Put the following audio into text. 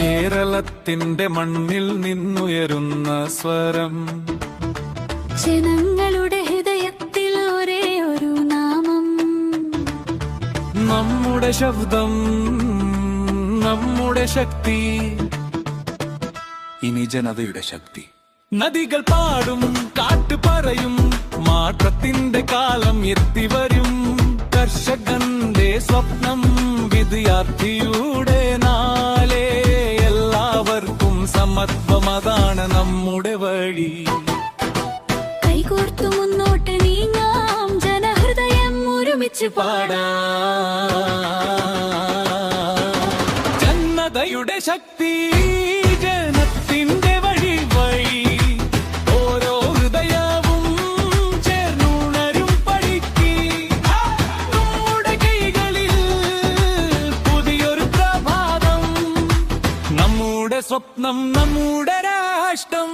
കേരളത്തിന്റെ മണ്ണിൽ നിന്നുയരുന്ന സ്വരം, ജനങ്ങളുടെ ഹൃദയത്തിൽ ഒരേ ഒരു നാമം, നമ്മുടെ ശബ്ദം, നമ്മുടെ ശക്തി, ഇനി ജനതയുടെ ശക്തി. നദികൾ പാടും, കാറ്റ് പറയും, മാറ്റത്തിന്റെ കാലം എത്തിവരും. കർഷകന്റെ സ്വപ്നം, വിദ്യാർത്ഥിയുടെ നാളെ, എല്ലാവർക്കും സമത്വം, അതാണ് നമ്മുടെ വഴി. കൈകോർത്തു മുന്നോട്ട് നീങ്ങാം, ജനഹൃദയം ഒരുമിച്ച് പാടാം. ജനതയുടെ ശക്തി, ജനത്തിന്റെ വഴി വഴി, ഓരോ ഹൃദയവും ചേർന്നുണരും പടിക്ക്. നമ്മുടെ കൈകളിൽ പുതിയൊരു പ്രഭാതം, നമ്മുടെ സ്വപ്നം, നമ്മുടെ രാഷ്ട്രം.